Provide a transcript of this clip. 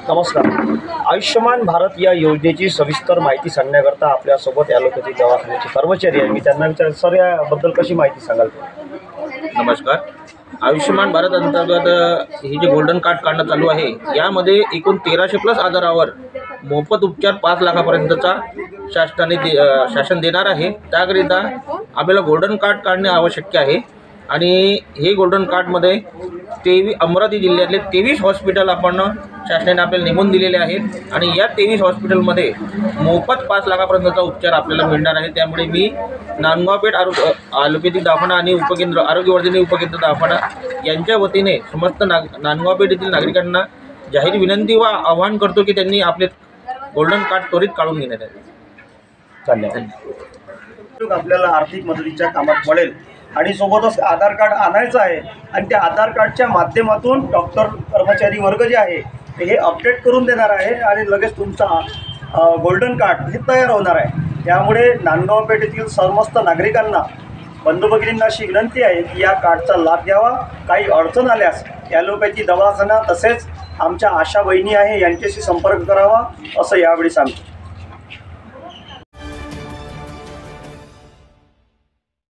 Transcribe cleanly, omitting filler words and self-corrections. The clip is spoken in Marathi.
नमस्कार. आयुष्यमान भारत या योजनेची सविस्तर माहिती सांगण्याकरता आपल्यासोबत ॲलोपॅथी दवाखान्याचे कर्मचारी आहे. मी त्यांना विचार, सर याबद्दल कशी माहिती सांगाल? नमस्कार. आयुष्यमान भारत अंतर्गत ही जे गोल्डन कार्ड काढणं चालू आहे, यामध्ये एकूण 1300+ आजारावर मोफत उपचार 5 लाखापर्यंतचा शासन देणार आहे. त्याकरिता आपल्याला गोल्डन कार्ड काढणे आवश्यक आहे आणि हे गोल्डन कार्डमध्ये अमरावती जिल्ह्यातले 23 हॉस्पिटल आपण शासनाने आपल्याला नेमून दिलेले आहेत आणि या 23 हॉस्पिटलमध्ये मोफत 5 लाखापर्यंतचा उपचार आपल्याला मिळणार आहे. त्यामुळे मी नांदगावपेठ ॲलोपॅथिक दवाखाना आणि उपकेंद्र आरोग्यवर्धिनी उपकेंद्र दवाखाना यांच्या वतीने समस्त नांदगावपेठ येथील नागरिकांना जाहीर विनंती व आवाहन करतो की त्यांनी आपले गोल्डन कार्ड त्वरित काढून घेण्यात यावे. धन्यवाद. आपल्याला आर्थिक मदतीच्या कामात पडेल आणि सोबतच आधार कार्ड आणायचं आहे आणि त्या आधार कार्डच्या माध्यमातून डॉक्टर कर्मचारी वर्ग जे आहे हे अपडेट करून देणार आहे आणि लगेच तुमचा गोल्डन कार्ड हे तयार होणार आहे. त्यामुळे नांदगाव पेठेतील समस्त नागरिकांना बंधू भगिनींना अशी विनंती आहे की या कार्डचा लाभ घ्यावा. काही अडचण आल्यास ॲलोपॅथी दवाखाना तसेच आमच्या आशा बहिणी आहे यांच्याशी संपर्क करावा असं यावेळी सांगतो.